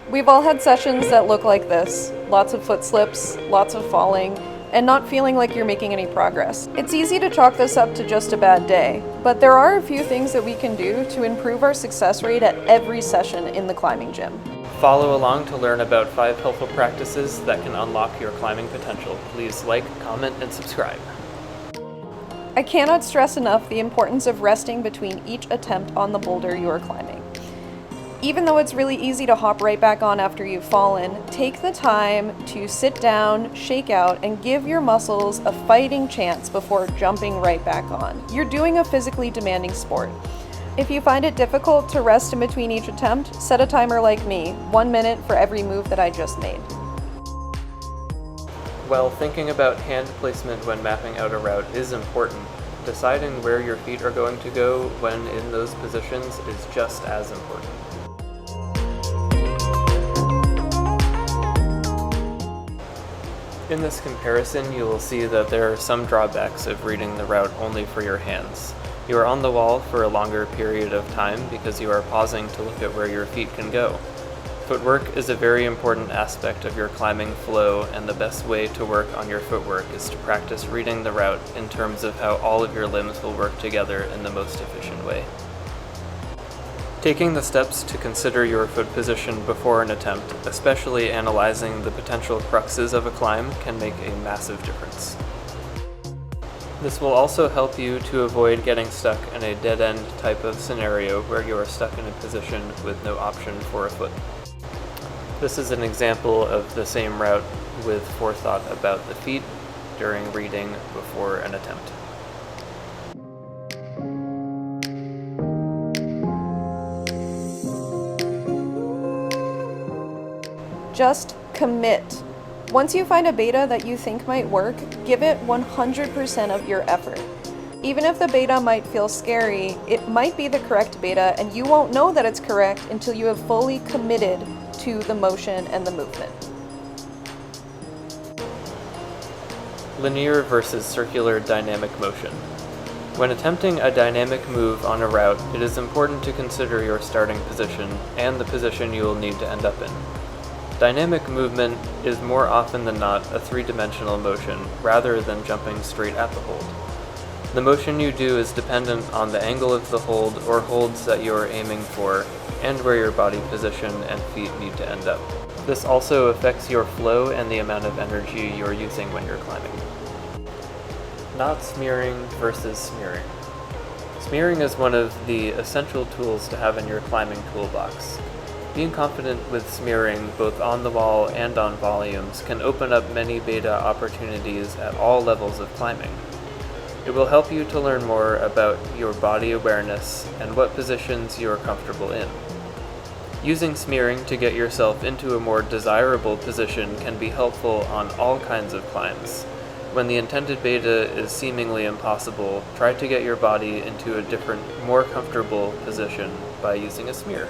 We've all had sessions that look like this. Lots of foot slips, lots of falling, and not feeling like you're making any progress. It's easy to chalk this up to just a bad day, but there are a few things that we can do to improve our success rate at every session in the climbing gym. Follow along to learn about 5 helpful practices that can unlock your climbing potential. Please like, comment, and subscribe. I cannot stress enough the importance of resting between each attempt on the boulder you are climbing. Even though it's really easy to hop right back on after you've fallen, take the time to sit down, shake out, and give your muscles a fighting chance before jumping right back on. You're doing a physically demanding sport. If you find it difficult to rest in between each attempt, set a timer like me, 1 minute for every move that I just made. While thinking about hand placement when mapping out a route is important, deciding where your feet are going to go when in those positions is just as important. In this comparison, you will see that there are some drawbacks of reading the route only for your hands. You are on the wall for a longer period of time because you are pausing to look at where your feet can go. Footwork is a very important aspect of your climbing flow, and the best way to work on your footwork is to practice reading the route in terms of how all of your limbs will work together in the most efficient way. Taking the steps to consider your foot position before an attempt, especially analyzing the potential cruxes of a climb, can make a massive difference. This will also help you to avoid getting stuck in a dead-end type of scenario where you are stuck in a position with no option for a foot. This is an example of the same route with forethought about the feet during reading before an attempt. Just commit. Once you find a beta that you think might work, give it 100% of your effort. Even if the beta might feel scary, it might be the correct beta, and you won't know that it's correct until you have fully committed to the motion and the movement. Linear versus circular dynamic motion. When attempting a dynamic move on a route, it is important to consider your starting position and the position you will need to end up in. Dynamic movement is more often than not a 3-dimensional motion rather than jumping straight at the hold. The motion you do is dependent on the angle of the hold or holds that you are aiming for and where your body position and feet need to end up. This also affects your flow and the amount of energy you're using when you're climbing. Not smearing versus smearing. Smearing is one of the essential tools to have in your climbing toolbox. Being confident with smearing, both on the wall and on volumes, can open up many beta opportunities at all levels of climbing. It will help you to learn more about your body awareness and what positions you are comfortable in. Using smearing to get yourself into a more desirable position can be helpful on all kinds of climbs. When the intended beta is seemingly impossible, try to get your body into a different, more comfortable position by using a smear.